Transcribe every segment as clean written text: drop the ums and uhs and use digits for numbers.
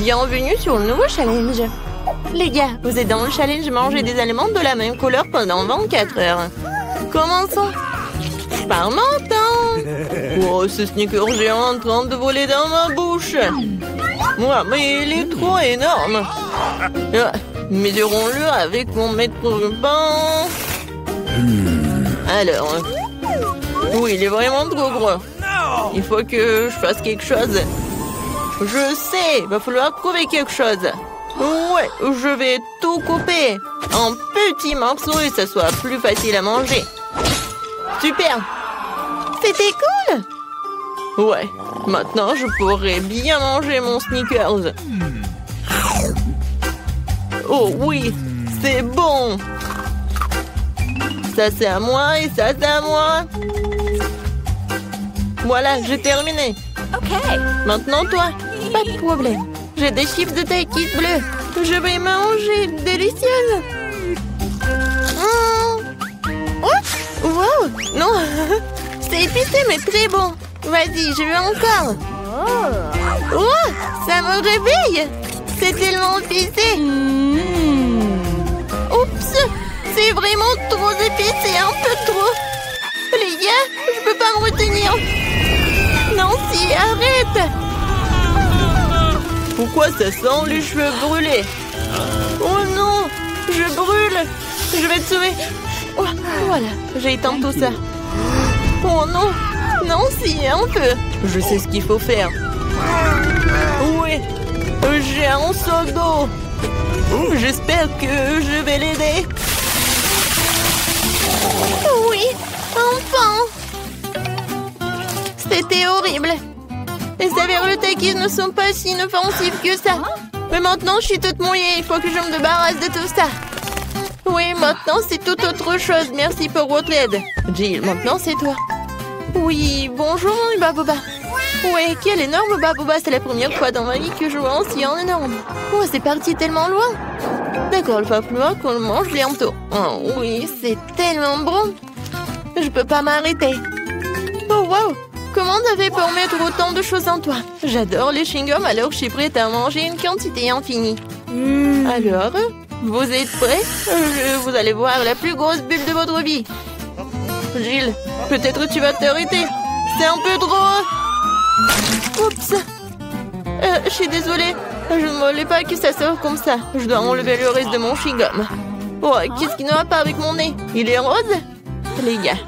Bienvenue sur le nouveau challenge. Les gars, vous êtes dans le challenge manger des aliments de la même couleur pendant 24 heures. Commençons par menton. Oh, ce sneaker géant en train de voler dans ma bouche. Ouais, mais il est trop énorme. Mesurons-le avec mon mètre ruban. Alors, oui, il est vraiment trop gros. Il faut que je fasse quelque chose. Je sais, il va falloir trouver quelque chose. Ouais, je vais tout couper en petits morceaux et ça soit plus facile à manger. Super! C'était cool! Ouais, maintenant je pourrais bien manger mon Snickers. Oh oui, c'est bon! Ça c'est à moi et ça c'est à moi. Voilà, j'ai terminé. Ok. Maintenant toi, pas de problème. J'ai des chips de Takis bleues. Je vais manger, délicieuse. Oh, wow, non, c'est épicé mais très bon. Vas-y, je veux encore. Oh, ça me réveille. C'est tellement épicé. Oups, c'est vraiment trop épicé, un peu trop. Les gars, je peux pas me retenir. Nancy, arrête. Pourquoi ça sent les cheveux brûlés? Oh non, je brûle. Je vais te sauver. Oh, voilà, j'ai éteint tout ça. Oh non, Nancy, un peu. Je sais ce qu'il faut faire. Oui, j'ai un seau d'eau. J'espère que je vais l'aider. Oui, enfin. C'était horrible. Les saveurs de Takis ne sont pas si inoffensives que ça. Mais maintenant, je suis toute mouillée. Il faut que je me débarrasse de tout ça. Oui, maintenant, c'est tout autre chose. Merci pour votre aide. Jill, maintenant, c'est toi. Oui, bonjour, Baboba. Oui, quel énorme Baboba. C'est la première fois dans ma vie que je vois un si énorme. Oh, c'est parti tellement loin. D'accord, il va falloir qu'on le mange bientôt. Oh oui, c'est tellement bon. Je peux pas m'arrêter. Oh, wow. Comment t'as fait pour mettre autant de choses en toi? J'adore les chewing-gums, alors je suis prête à manger une quantité infinie. Alors, vous êtes prêts? Vous allez voir la plus grosse bulle de votre vie. Jill, peut-être tu vas t'arrêter. C'est un peu trop. Oups. Je suis désolée. Je ne voulais pas que ça sorte comme ça. Je dois enlever le reste de mon chewing-gum. Oh, qu'est-ce qui ne va pas avec mon nez? Il est rose? Les gars.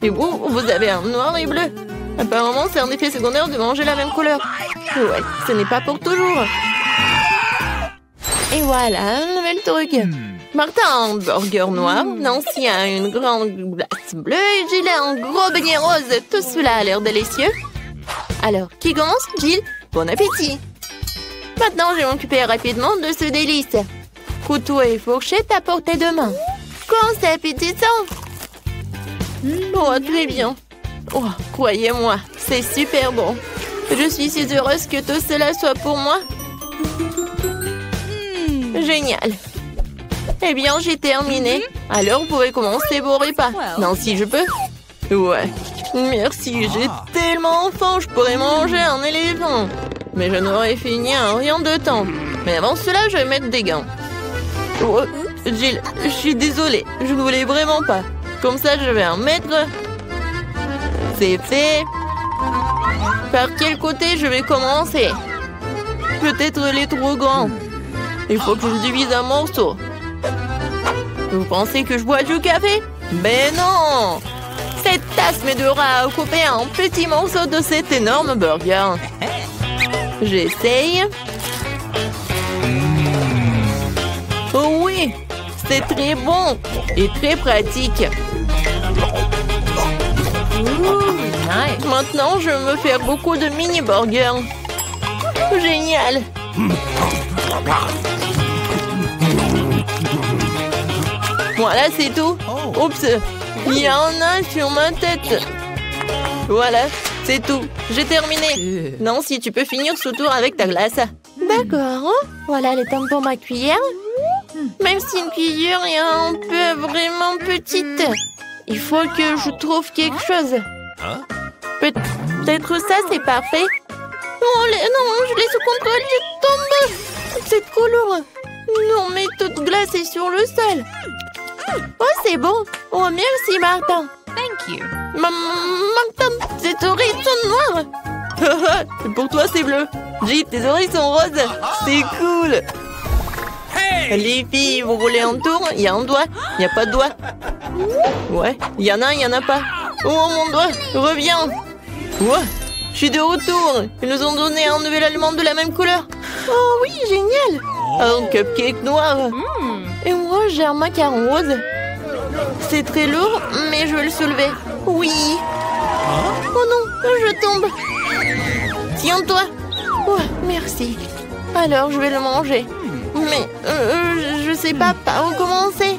Et vous avez un noir et bleu. Apparemment, c'est un effet secondaire de manger la même couleur. Ouais, ce n'est pas pour toujours. Et voilà, un nouvel truc. Martin a un burger noir, Nancy a une grande glace bleue et Jill a un gros beignet rose. Tout cela a l'air délicieux. Alors, qui commence? Jill, bon appétit. Maintenant, je vais m'occuper rapidement de ce délice. Couteau et fourchette à portée de main. Quand c'est appétissant. Oh, très bien. Oh, croyez-moi, c'est super bon. Je suis si heureuse que tout cela soit pour moi. Génial. Eh bien, j'ai terminé. Alors, vous pouvez commencer vos repas. Non, si je peux. Ouais. Merci, j'ai tellement faim, je pourrais manger un éléphant. Mais je n'aurais fini en rien de temps. Mais avant cela, je vais mettre des gants. Oh, Jill, je suis désolée. Je ne voulais vraiment pas. Comme ça, je vais en mettre. C'est fait. Par quel côté je vais commencer? Peut-être les trop grands. Il faut que je divise un morceau. Vous pensez que je bois du café? Ben non! Cette tasse m'aidera à couper un petit morceau de cet énorme burger. J'essaye. Oh oui! C'est très bon et très pratique. Nice. Maintenant, je veux me faire beaucoup de mini-burgers. Génial! Voilà, c'est tout. Oups, il y en a sur ma tête. Voilà, c'est tout. J'ai terminé. Nancy, tu peux finir ce tour avec ta glace. D'accord. Voilà le temps pour ma cuillère. Même si une cuillère est un peu vraiment petite. Il faut que je trouve quelque chose. Peut-être ça, c'est parfait. Non, je l'ai sous contrôle, je tombe. trop lourd. Non, mais toute glacée sur le sol. Oh, c'est bon. Oh, merci, Martin. Thank you. Martin, tes oreilles sont noires. Pour toi, c'est bleu. Jill, tes oreilles sont roses. C'est cool. Les filles, vous roulez en tour. Il y a un doigt. Il n'y a pas de doigt. Ouais, il y en a un, il n'y en a pas. Oh, mon doigt, reviens. Ouais, je suis de retour. Ils nous ont donné un nouvel aliment de la même couleur. Oh oui, génial. Un cupcake noir. Et moi, j'ai un macaron rose. C'est très lourd, mais je vais le soulever. Oui. Oh non, je tombe. Tiens-toi. Ouais, merci. Alors, je vais le manger. Mais je sais pas par où commencer.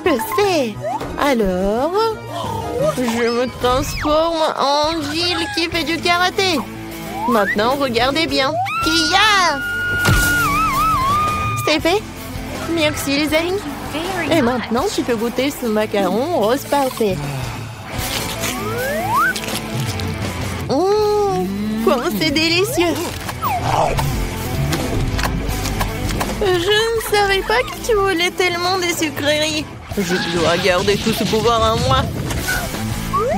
Je sais. Alors, je me transforme en Jill qui fait du karaté. Maintenant, regardez bien. Kia! C'est fait. Merci les amis. Et maintenant, tu peux goûter ce macaron rose parfait. Comment c'est délicieux. Je ne savais pas que tu voulais tellement des sucreries. Je dois garder tout ce pouvoir en moi.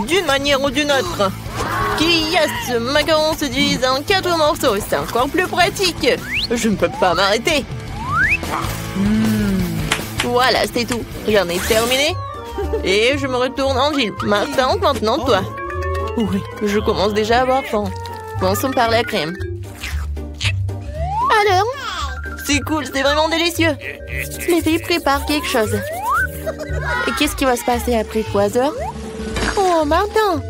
D'une manière ou d'une autre. Ce macaron se divise en 4 morceaux. C'est encore plus pratique. Je ne peux pas m'arrêter. Voilà, c'est tout. J'en ai terminé. Et je me retourne en Jill. Martin, maintenant toi. Oui, je commence déjà à avoir faim. Commençons par la crème. Alors? C'est cool, c'est vraiment délicieux. Les filles préparent quelque chose. Et qu'est-ce qui va se passer après 3 heures? Oh, Martin!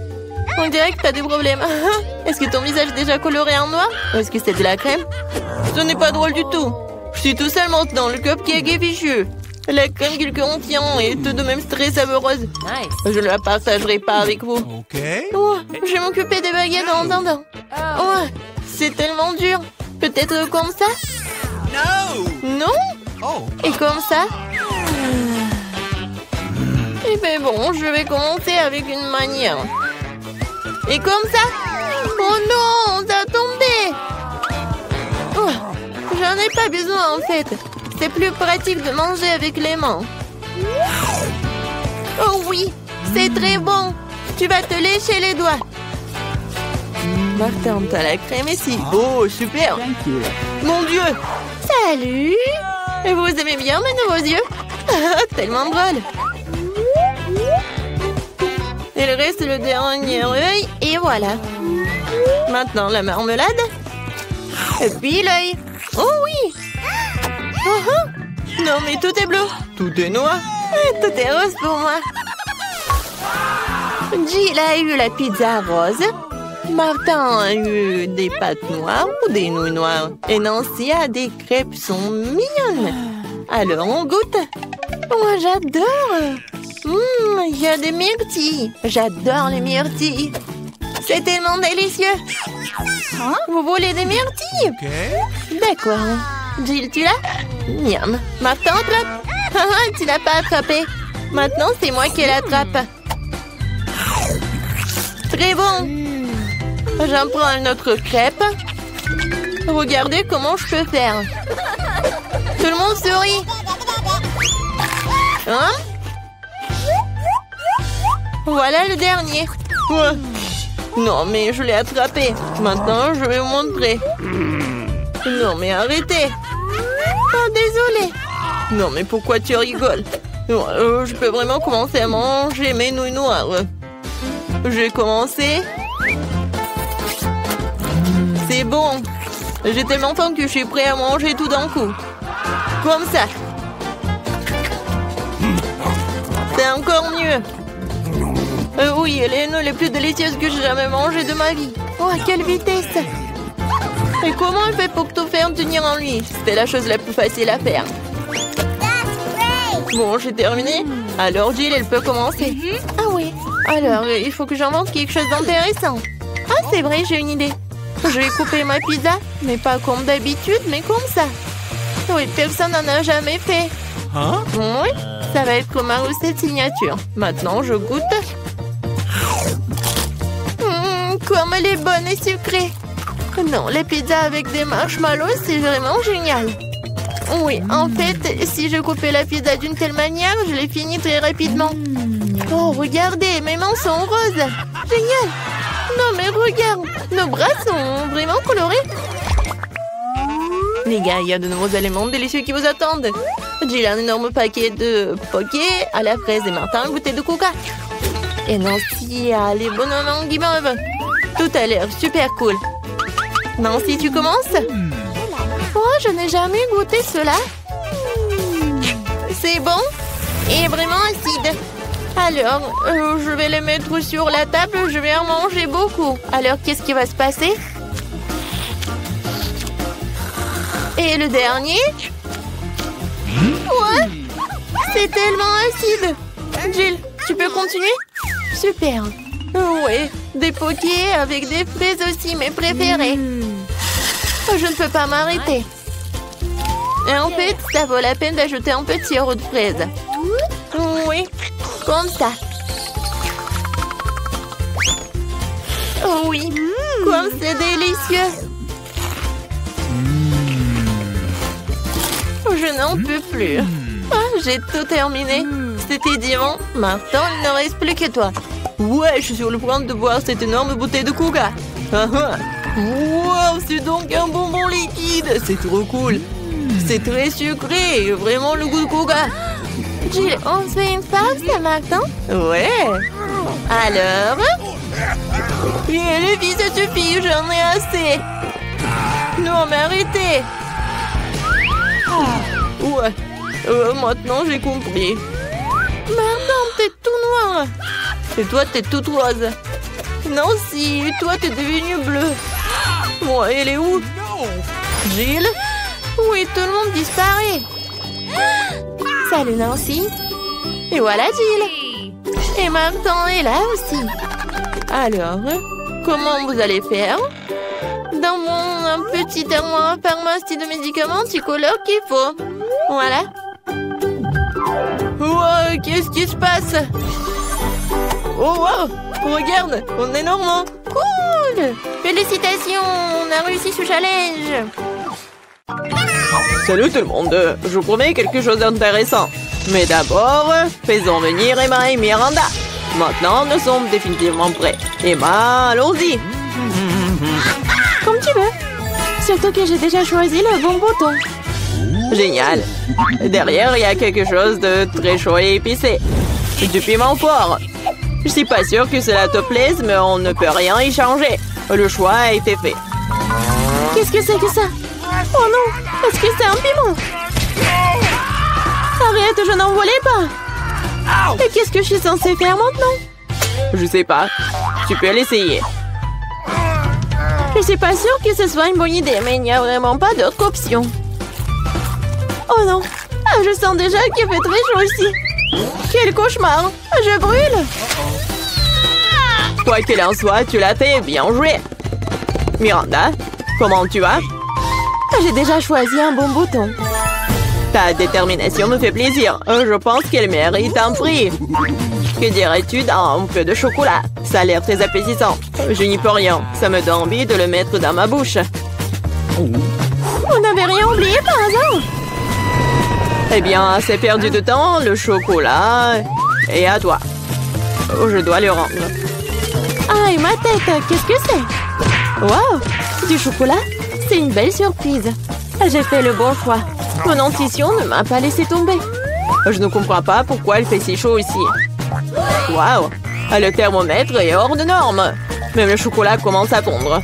On dirait que t'as des problèmes. Est-ce que ton visage est déjà coloré en noir? Ou est-ce que c'est de la crème? Ce n'est pas drôle du tout. Je suis tout seul maintenant, le cupcake est fichu. La crème qu'il contient est tout de même très savoureuse. Nice. Je ne la partagerai pas avec vous. Okay. Oh, je vais m'occuper des baguettes en attendant. Oh, c'est tellement dur. Peut-être comme ça? No. Non? Oh. Et comme ça? Eh bien bon, je vais commencer avec une manière. Et comme ça? Oh non, ça a tombé. Oh, j'en ai pas besoin en fait. C'est plus pratique de manger avec les mains. Oh oui, c'est très bon. Tu vas te lécher les doigts. Martin, t'as la crème ici. Oh, super. Mon Dieu. Salut. Et vous aimez bien mes nouveaux yeux? Tellement drôle. Il reste le dernier œil et voilà. Maintenant la marmelade. Et puis l'œil. Oh oui. Non mais tout est bleu. Tout est noir. Tout est rose pour moi. Jill a eu la pizza rose. Martin a eu des pâtes noires ou des nouilles noires. Et Nancy a des crêpes sont mignonnes. Alors on goûte. Moi j'adore. Il y a des myrtilles. J'adore les myrtilles. C'est tellement délicieux. Vous voulez des myrtilles? Okay. D'accord. Jill, tu l'as? Miam. Martin, attrape. Tu l'as pas attrapé. Maintenant, c'est moi qui l'attrape. Très bon. J'en prends une autre crêpe. Regardez comment je peux faire. Tout le monde sourit. Hein? Voilà le dernier. Ouais. Non, mais je l'ai attrapé. Maintenant, je vais vous montrer. Non, mais arrêtez. Oh, désolé. Non, mais pourquoi tu rigoles? Je peux vraiment commencer à manger mes nouilles noires. J'ai commencé. C'est bon. J'ai tellement faim que je suis prêt à manger tout d'un coup. Comme ça. C'est encore mieux. Oui, elle est une les plus délicieuses que j'ai jamais mangées de ma vie. Oh, à quelle vitesse! Et comment elle fait pour tout faire tenir en lui? C'était la chose la plus facile à faire. Bon, j'ai terminé. Alors, Jill, elle peut commencer. Ah oui. Alors, il faut que j'invente quelque chose d'intéressant. Ah, c'est vrai, j'ai une idée. Je vais couper ma pizza, mais pas comme d'habitude, mais comme ça. Oui, personne n'en a jamais fait. Hein? Oui, ça va être ma recette signature. Maintenant, je goûte. Comme elle est bonne et sucrée. Non, les pizzas avec des marshmallows, c'est vraiment génial. Oui, en fait, si je coupais la pizza d'une telle manière, je l'ai fini très rapidement. Oh, regardez, mes mains sont roses. Génial. Non, mais regarde, nos bras sont vraiment colorés. Les gars, il y a de nouveaux éléments délicieux qui vous attendent. Jill a un énorme paquet de poké à la fraise et Martin une bouteille de coca. Et Nancy a les bonhommes en guimauve. Tout a l'air super cool. Nancy, tu commences? Oh, je n'ai jamais goûté cela. C'est bon et vraiment acide. Alors, je vais les mettre sur la table. Je vais en manger beaucoup. Alors, qu'est-ce qui va se passer? Et le dernier? Ouais, c'est tellement acide. Jill, tu peux continuer? Super. Oui, des pokés avec des fraises aussi, mes préférés. Je ne peux pas m'arrêter. Et en fait, ça vaut la peine d'ajouter un peu de sirop de fraise. Oui, comme ça. Oh oui, comme c'est délicieux. Je n'en peux plus. Oh, j'ai tout terminé. C'était divin. Maintenant, il ne reste plus que toi. Ouais, je suis sur le point de boire cette énorme bouteille de coca. Wow, c'est donc un bonbon liquide. C'est trop cool. C'est très sucré et vraiment le goût de coca. Jill, on se fait une pause, Martin? Ouais. Alors? Et les filles, ça suffit, j'en ai assez. Non, mais arrêtez. Ouais. Maintenant, j'ai compris. Martin, t'es tout noir. Et toi, t'es toute rose. Nancy, toi, t'es devenue bleue. Moi, elle est où? Jill? Oui, tout le monde disparaît. Salut, Nancy. Et voilà, Jill. Et Martin est là aussi. Alors, comment vous allez faire? Dans mon petit armoire à pharmacie de médicaments, tu colores qu'il faut. Voilà. Wow, qu'est-ce qui se passe? Oh wow, regarde, on est normand. Cool. Félicitations, on a réussi ce challenge. Salut tout le monde, je vous promets quelque chose d'intéressant. Mais d'abord, faisons venir Emma et Miranda. Maintenant, nous sommes définitivement prêts. Emma, allons-y. Comme tu veux. Surtout que j'ai déjà choisi le bon bouton. Génial. Derrière, il y a quelque chose de très chaud et épicé. Du piment fort. Je suis pas sûre que cela te plaise, mais on ne peut rien y changer. Le choix a été fait. Qu'est-ce que c'est que ça? Oh non, est-ce que c'est un piment? Arrête, je n'en voulais pas. Et qu'est-ce que je suis censée faire maintenant? Je sais pas. Tu peux l'essayer. Je suis pas sûre que ce soit une bonne idée, mais il n'y a vraiment pas d'autre option. Oh non, je sens déjà qu'il fait très chaud ici. Quel cauchemar, je brûle. Quoi qu'il en soit, tu l'as fait, bien joué. Miranda, comment tu vas? J'ai déjà choisi un bon bouton. Ta détermination me fait plaisir. Je pense qu'elle mérite un prix. Que dirais-tu d'un peu de chocolat? Ça a l'air très appétissant. Je n'y peux rien. Ça me donne envie de le mettre dans ma bouche. Vous n'avez rien oublié par hasard? Eh bien, c'est perdu de temps. Le chocolat est à toi. Je dois le rendre. Ah, et ma tête, qu'est-ce que c'est? Wow, du chocolat? C'est une belle surprise. J'ai fait le bon choix. Mon intuition ne m'a pas laissé tomber. Je ne comprends pas pourquoi il fait si chaud ici. Waouh! Le thermomètre est hors de norme. Même le chocolat commence à fondre.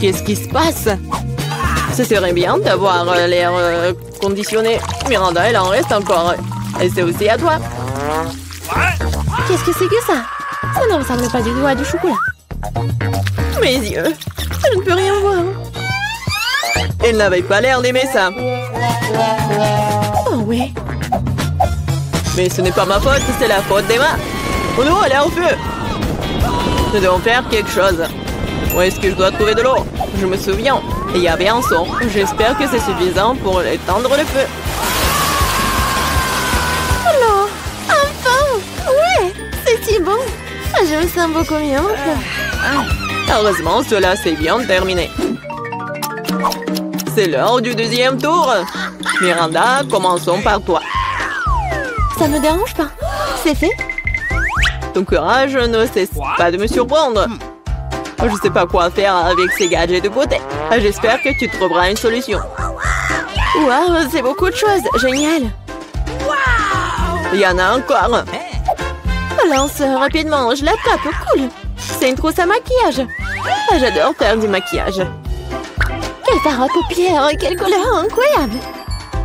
Qu'est-ce qui se passe? Ce serait bien d'avoir l'air conditionné. Miranda, elle en reste encore. Et c'est aussi à toi. Qu'est-ce que c'est que ça? Ça ne ressemble pas du tout à du chocolat. Mes yeux, je ne peux rien voir. Elle n'avait pas l'air d'aimer ça. Oh oui. Mais ce n'est pas ma faute, c'est la faute d'Emma. Oh non, elle est au feu. Nous devons faire quelque chose. Où est-ce que je dois trouver de l'eau? Je me souviens, il y avait un seau. J'espère que c'est suffisant pour éteindre le feu. Alors, enfin! Ouais, c'est si bon. Je me sens beaucoup mieux maintenant. Heureusement, cela s'est bien terminé. C'est l'heure du deuxième tour. Miranda, commençons par toi. Ça me dérange pas. C'est fait. Ton courage ne cesse pas de me surprendre. Je sais pas quoi faire avec ces gadgets de beauté. J'espère que tu trouveras une solution. Waouh, c'est beaucoup de choses. Génial. Il y en a encore. Lance rapidement, je l'attrape. Cool. C'est une trousse à maquillage. J'adore faire du maquillage. Quel fard à paupières, quelle couleur incroyable.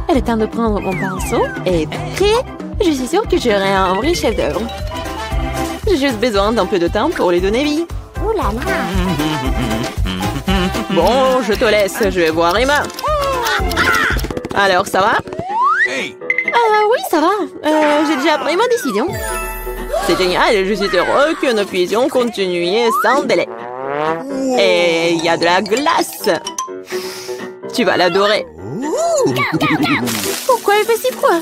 Il est temps de prendre mon pinceau et prêt. Je suis sûre que j'aurai un vrai chef-d'œuvre. J'ai juste besoin d'un peu de temps pour lui donner vie. Oh là là. Bon, je te laisse, je vais voir Emma. Alors, ça va? Oui, ça va. J'ai déjà pris ma décision. C'est génial, je suis heureux que nous puissions continuer sans délai. Et il y a de la glace. Tu vas l'adorer. Pourquoi il fait si froid?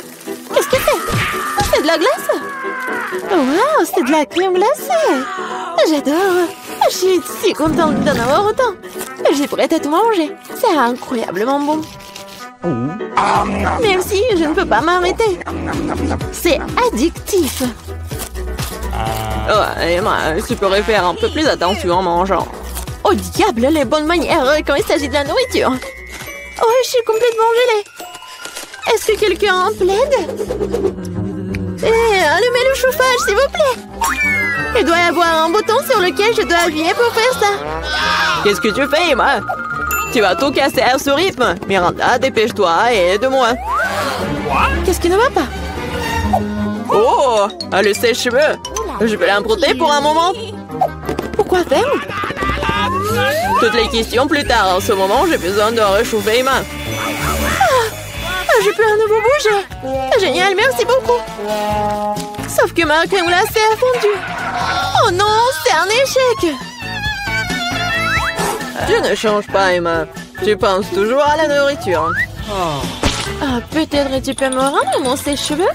Qu'est-ce que c'est? C'est de la glace? Wow, c'est de la crème glacée. J'adore. Je suis si contente d'en avoir autant. Je suis prête à tout manger. C'est incroyablement bon. Merci, je ne peux pas m'arrêter. C'est addictif. Oh, Emma, tu pourrais faire un peu plus attention en mangeant. Oh diable, les bonnes manières quand il s'agit de la nourriture. Oh, je suis complètement gelée. Est-ce que quelqu'un en plaide? Allumez le chauffage, s'il vous plaît. Il doit y avoir un bouton sur lequel je dois appuyer pour faire ça. Qu'est-ce que tu fais, Emma? Tu vas tout casser à ce rythme. Miranda, dépêche-toi et aide-moi. Qu'est-ce qui ne va pas? Oh, le sèche-cheveux. Je vais l'emprunter pour un moment. Pourquoi faire? Toutes les questions plus tard. En ce moment, j'ai besoin de réchauffer Emma. Je peux à nouveau bouger. Génial, merci beaucoup. Sauf que ma crème glacée a fondu. Oh non, c'est un échec. Tu ne changes pas, Emma. Tu penses toujours à la nourriture. Peut-être tu peux me rendre mon sèche-cheveux?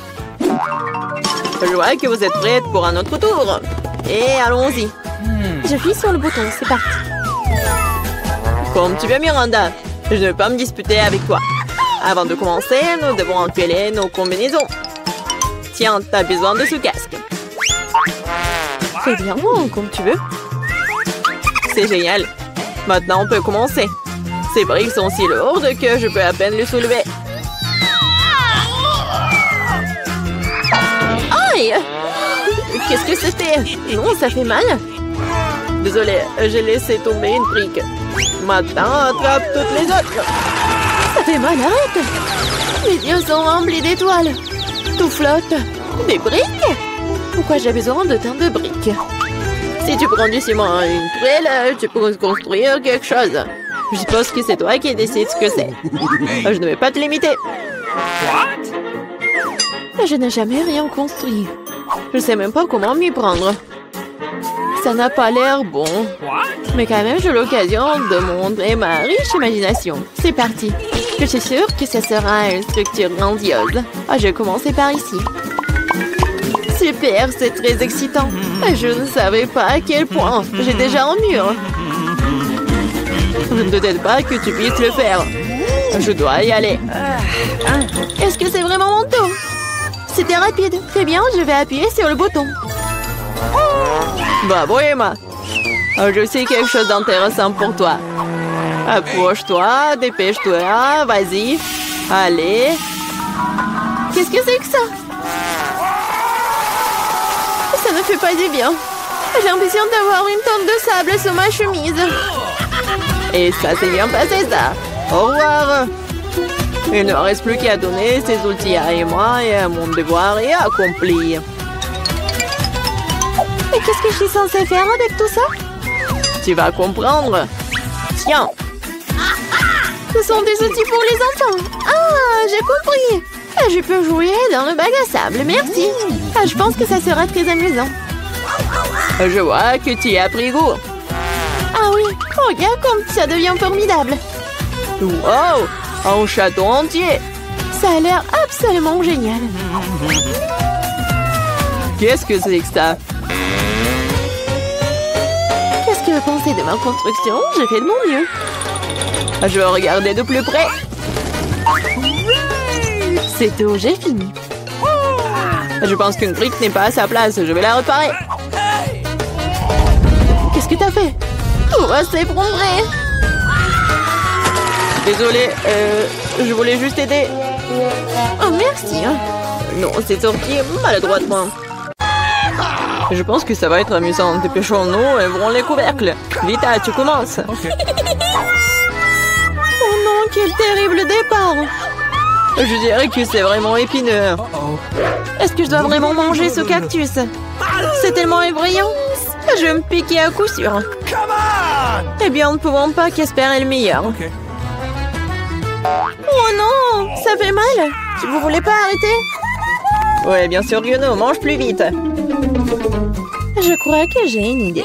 Je vois que vous êtes prête pour un autre tour. Et allons-y. J'appuie sur le bouton, c'est parti. Comme tu veux, Miranda. Je ne vais pas me disputer avec toi. Avant de commencer, nous devons enfiler nos combinaisons. Tiens, t'as besoin de ce casque. Très bien, comme tu veux. C'est génial. Maintenant, on peut commencer. Ces briques sont si lourdes que je peux à peine les soulever. Aïe! Qu'est-ce que c'était? Non, ça fait mal. Désolée, j'ai laissé tomber une brique. Maintenant, attrape toutes les autres. Ça fait mal, arrête! Mes yeux sont remplis d'étoiles. Tout flotte. Des briques? Pourquoi j'ai besoin de tant de briques? Si tu prends du ciment et une poêle, tu peux construire quelque chose. Je suppose que c'est toi qui décides ce que c'est. Je ne vais pas te limiter. Je n'ai jamais rien construit. Je sais même pas comment m'y prendre. Ça n'a pas l'air bon. Mais quand même, j'ai l'occasion de montrer ma riche imagination. C'est parti. Je suis sûre que ce sera une structure grandiose. Je vais commencer par ici. Super, c'est très excitant. Je ne savais pas à quel point. J'ai déjà un mur. Je ne doute pas que tu puisses le faire. Je dois y aller. Est-ce que c'est vraiment mon tour? C'était rapide. Très bien, je vais appuyer sur le bouton. Bravo, Emma. Je sais quelque chose d'intéressant pour toi. Approche-toi, dépêche-toi, vas-y. Allez. Qu'est-ce que c'est que ça? Ça ne fait pas du bien. J'ai l'impression d'avoir une tonne de sable sur ma chemise. Et ça s'est bien passé, ça. Au revoir. Il ne reste plus qu'à donner ces outils à Emma et mon devoir est accompli. Mais qu'est-ce que je suis censée faire avec tout ça? Tu vas comprendre. Tiens. Ce sont des outils pour les enfants. Ah, j'ai compris. Je peux jouer dans le bac à sable, merci. Je pense que ça sera très amusant. Je vois que tu y as pris goût. Ah oui, regarde comme ça devient formidable. Wow, un château entier. Ça a l'air absolument génial. Qu'est-ce que c'est que ça? Qu'est-ce que vous pensez de ma construction? J'ai fait de mon mieux. Je vais regarder de plus près. C'est tout, j'ai fini. Je pense qu'une brique n'est pas à sa place. Je vais la réparer. Qu'est-ce que t'as fait? Tout va s'effondrer. Désolée, je voulais juste aider. Oh, merci. Non, c'est sorti maladroitement. Je pense que ça va être amusant. Dépêchons-nous et ouvrons les couvercles. Vita, tu commences. Oh non, quel terrible départ. Je dirais que c'est vraiment épineux. Est-ce que je dois vraiment manger ce cactus? C'est tellement effrayant. Je vais me piquer à coup sûr. Eh bien, nous ne pouvons pas qu'espérer le meilleur. Oh non, ça fait mal. Vous voulez pas arrêter? Ouais, bien sûr que non. Mange plus vite. Je crois que j'ai une idée.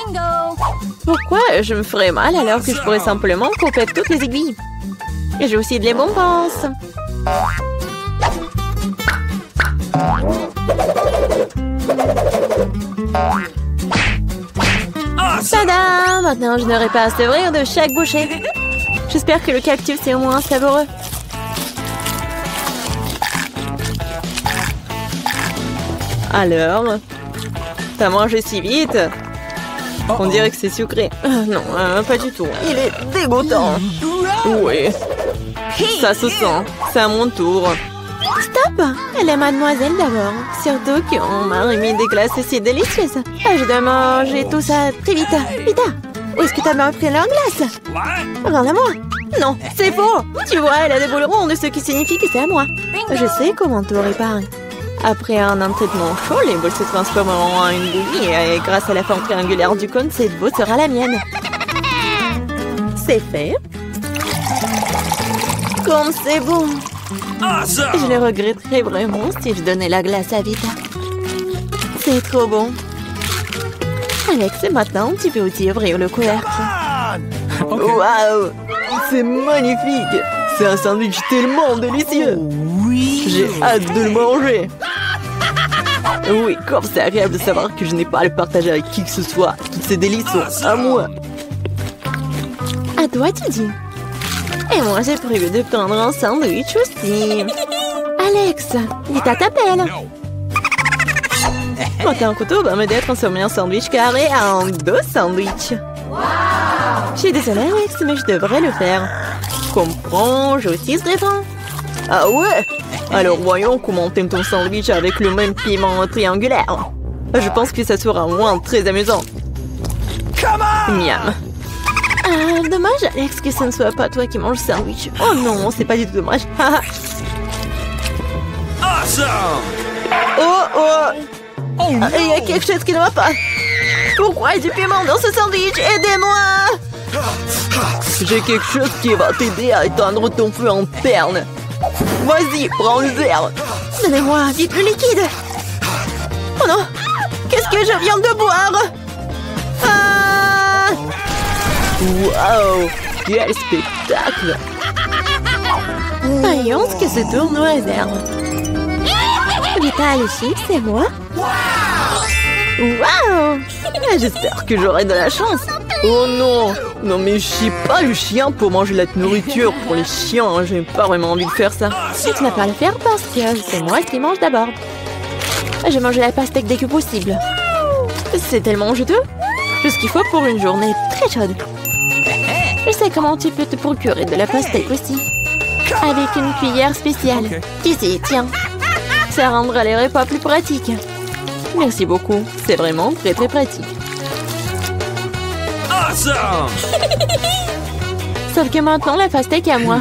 Pourquoi je me ferais mal alors que je pourrais simplement couper toutes les aiguilles? Et j'ai aussi de les bonbons. Tada! Maintenant, je n'aurai pas à s'ouvrir de chaque bouchée. J'espère que le cactus est au moins savoureux. Alors, t'as mangé si vite? On dirait que c'est sucré. Non, pas du tout. Il est dégoûtant. Oui. Ça se sent. C'est à mon tour. Stop! Elle est mademoiselle d'abord. Surtout qu'on m'a remis des glaces si délicieuses. Je dois manger tout ça très vite. Vita, où est-ce que t'as bien pris leur glace? Rends-la-moi. Non, c'est faux. Tu vois, elle a des boules rondes, ce qui signifie que c'est à moi. Je sais comment tout réparer. Après un traitement chaud, les boules se transformeront en une bouillie et grâce à la forme triangulaire du cône, cette boule sera la mienne. C'est fait. Comme c'est bon. Je le regretterais vraiment si je donnais la glace à Vita. C'est trop bon. Alex, maintenant, tu peux aussi ouvrir le couvercle. Waouh! C'est magnifique! C'est un sandwich tellement délicieux! J'ai hâte de le manger! Oui, comme c'est agréable de savoir que je n'ai pas à le partager avec qui que ce soit. Toutes ces délices sont à moi. À toi, tu dis. Et moi, j'ai prévu de prendre un sandwich aussi. Alex, Vita t'appelle. Un couteau va m'aider à transformer un sandwich carré en 2 sandwichs. Je suis désolée, Alex, mais je devrais le faire. Comprends, je aussi Stéphane. Ah ouais? Alors voyons comment t'aimes ton sandwich avec le même piment triangulaire. Je pense que ça sera au moins très amusant. Miam. Ah, dommage, Alex, que ce ne soit pas toi qui manges le sandwich. Oh non, c'est pas du tout dommage. Oh, il y a quelque chose qui ne va pas. Pourquoi il y a du piment dans ce sandwich? Aidez-moi! J'ai quelque chose qui va t'aider à éteindre ton feu interne. Vas-y, prends le verre. Donnez-moi vite le liquide. Oh non! Qu'est-ce que je viens de boire? Ah! Waouh! Quel spectacle! Voyons ce que se tourne au hasard. Vita, les chips, c'est moi? Waouh! J'espère que j'aurai de la chance. Oh non! Non mais je suis pas le chien pour manger la nourriture pour les chiens. J'ai pas vraiment envie de faire ça. Et tu n'as pas à le faire parce que c'est moi qui mange d'abord. Je mange la pastèque dès que possible. C'est tellement juteux. Tout ce qu'il faut pour une journée très chaude. Je sais comment tu peux te procurer de la pastèque aussi. Avec une cuillère spéciale. Ici, tiens. Ça rendra les repas plus pratiques. Merci beaucoup. C'est vraiment très très pratique. Sauf que maintenant, la pastèque est à moi.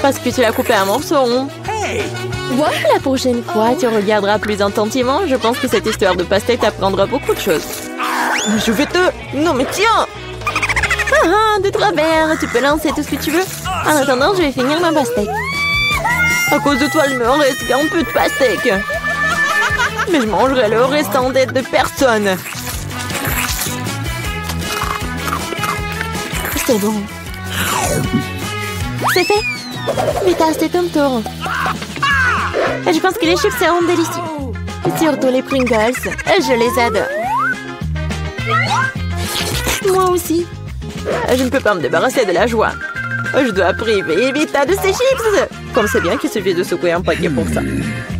Parce que tu l'as coupée en morceaux. La prochaine fois, tu regarderas plus attentivement. Je pense que cette histoire de pastèque t'apprendra beaucoup de choses. Je vais te... Non mais tiens! De travers, tu peux lancer tout ce que tu veux. En attendant, je vais finir ma pastèque. À cause de toi, il me reste qu'un peu de pastèque. Mais je mangerai le restant d'aide de personne. C'est bon. C'est fait. Vita, c'est ton tour. Je pense que les chips seront délicieux. Surtout les Pringles. Je les adore. Moi aussi. Je ne peux pas me débarrasser de la joie. Je dois priver Vita de ses chips. Comme c'est bien qu'il suffit de secouer un paquet pour ça.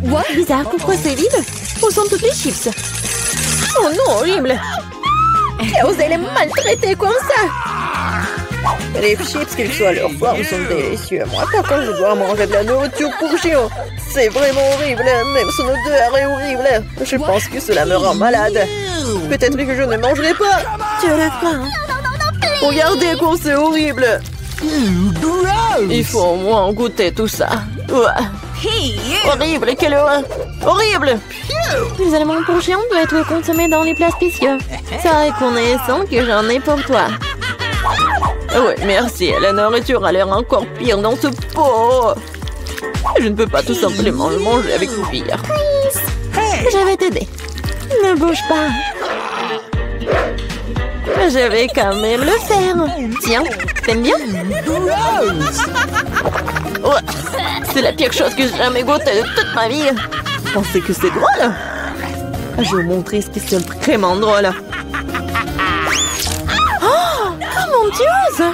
What? Bizarre, pourquoi c'est vide? Où sont toutes les chips? Oh non, horrible! Qui a osé les maltraiter comme ça? Les chips, qu'ils soient leur forme, sont délicieux. Moi, par contre, je dois manger de la nourriture pour chiens. C'est vraiment horrible. Même son odeur est horrible. Je pense que cela me rend malade. Peut-être que je ne mangerai pas. Tu as la faim? Regardez comme c'est horrible. Il faut au moins goûter tout ça. Horrible, quelle horreur. Horrible. Les aliments pour chiens doivent être consommés dans les plats spéciaux. C'est reconnaissant que j'en ai pour toi. Oui, merci. La nourriture a l'air encore pire dans ce pot. Je ne peux pas tout simplement le manger avec cuillère. Je vais t'aider. Ne bouge pas. Je vais quand même le faire. Tiens, t'aimes bien? Ouais, c'est la pire chose que j'ai jamais goûtée de toute ma vie. Pensez que c'est drôle? Je vais vous montrer ce qui est vraiment drôle. Oh mon Dieu!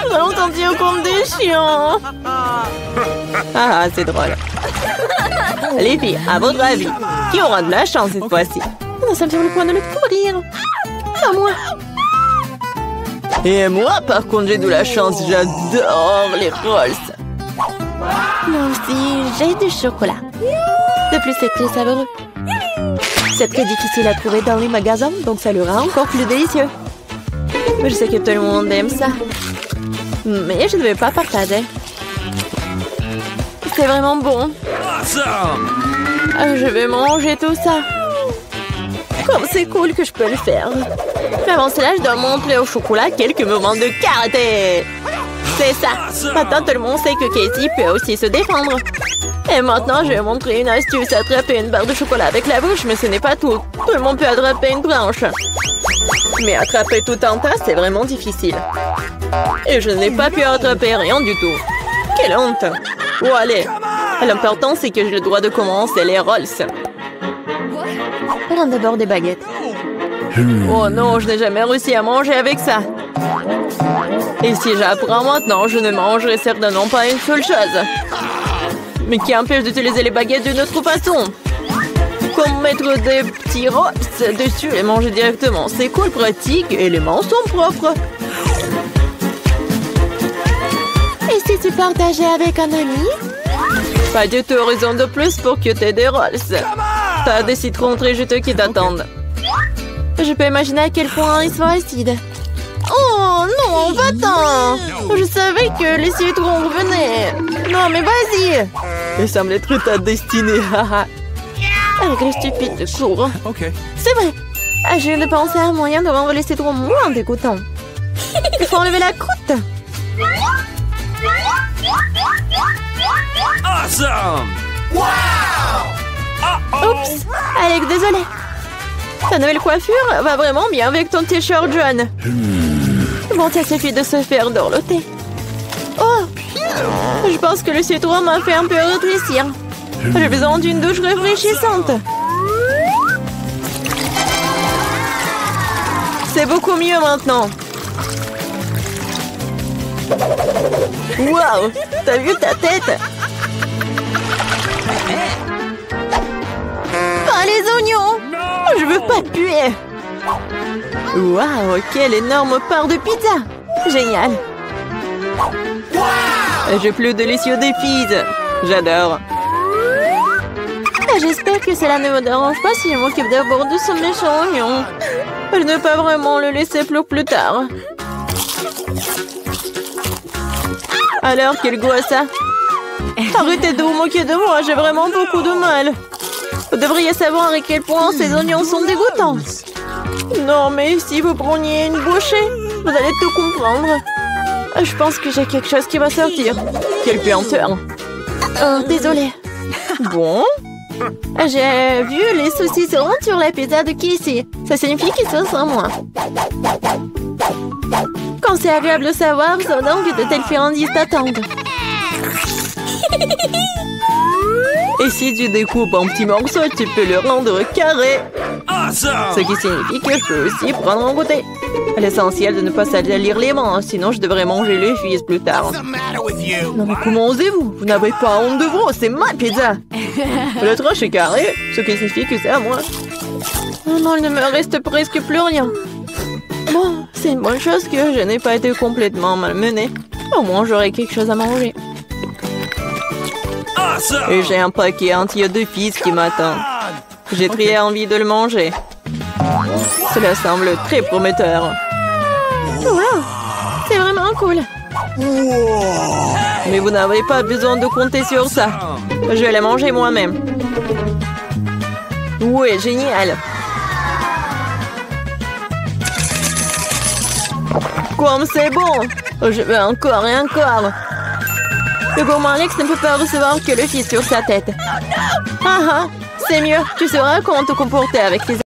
Nous allons sentir comme des chiens. Ah, c'est drôle. Les filles, à votre avis, qui aura de la chance cette fois-ci? Nous sommes sur le point de le couvrir. Pas moi. Et moi, par contre, j'ai de la chance. J'adore les rolls. Moi aussi, j'ai du chocolat. De plus, c'est très savoureux. C'est très difficile à trouver dans les magasins, donc ça le rend encore plus délicieux. Je sais que tout le monde aime ça. Mais je ne vais pas partager. C'est vraiment bon. Je vais manger tout ça. Comme c'est cool que je peux le faire. Mais avant cela, je dois montrer au chocolat quelques moments de karaté. C'est ça. Maintenant, tout le monde sait que Casey peut aussi se défendre. Et maintenant, je vais montrer une astuce. Attraper une barre de chocolat avec la bouche, mais ce n'est pas tout. Tout le monde peut attraper une branche. Mais attraper tout un tas, c'est vraiment difficile. Et je n'ai pas pu attraper rien du tout. Quelle honte. Oh, allez. L'important, c'est que j'ai le droit de commencer les rolls. Prends d'abord des baguettes. Oh non, je n'ai jamais réussi à manger avec ça. Et si j'apprends maintenant, je ne mangerai certainement pas une seule chose. Mais qui empêche d'utiliser les baguettes d'une autre façon? Comme mettre des petits rolls dessus et manger directement. C'est cool, pratique et les mains sont propres. Et si tu partageais avec un ami? Pas du tout raison de plus pour que tu aies des rolls. T'as des citrons très juteux qui t'attendent. Je peux imaginer à quel point ils sont acides. Oh non, va-t'en! Je savais que les citrons revenaient. Non, mais vas-y! Il semble être ta destinée. Avec les stupides cours. Okay. C'est vrai. Je viens de penser à un moyen de rendre les citrons moins dégoûtants. Il faut enlever la croûte. Awesome! Oups! Alex, désolé. Ta nouvelle coiffure va vraiment bien avec ton t-shirt jaune. Bon, ça suffit de se faire dorloter. Oh! Je pense que le citron m'a fait un peu rétrécir. J'ai besoin d'une douche rafraîchissante. C'est beaucoup mieux maintenant. Waouh! T'as vu ta tête? Pas les oignons! Je veux pas puer. Waouh! Quelle énorme part de pizza! Génial! J'ai plus délicieux des pizzas. J'adore. J'espère que cela ne me dérange pas si je m'occupe d'abord de ce méchant oignon. Je ne peux pas vraiment le laisser pour plus tard. Alors, quel goût a ça? Arrêtez de vous moquer de moi, j'ai vraiment beaucoup de mal. Vous devriez savoir à quel point ces oignons sont dégoûtants. Non, mais si vous preniez une bouchée, vous allez tout comprendre. Je pense que j'ai quelque chose qui va sortir. Quelle puanteur. Oh, désolée. Bon? J'ai vu les saucissons sur la pizza de Casey. Ça signifie qu'ils sont sans moi. Quand c'est agréable de savoir, c'est donc de telles friandises t'attendent. Et si tu découpes en petits morceaux, tu peux le rendre carré. Ce qui signifie que je peux aussi prendre en goûter. L'essentiel de ne pas salir les mains, sinon je devrais manger le fils plus tard. What's the matter with you? Non mais comment osez-vous? Vous n'avez pas honte de vous, c'est ma pizza. Le tranche est carré, ce qui signifie que c'est à moi. Oh non, il ne me reste presque plus rien. Bon, c'est une bonne chose que je n'ai pas été complètement malmenée. Au moins, j'aurai quelque chose à manger. Et j'ai un paquet entier de fils qui m'attend. J'ai très envie de le manger. Cela semble très prometteur. Wow, c'est vraiment cool. Mais vous n'avez pas besoin de compter sur ça. Je vais les manger moi-même. Ouais, génial. Comme c'est bon. Je veux encore et encore. Le gourmand Alex ne peut pas recevoir que le fils sur sa tête. Ah ah, c'est mieux. Tu sauras comment te comporter avec les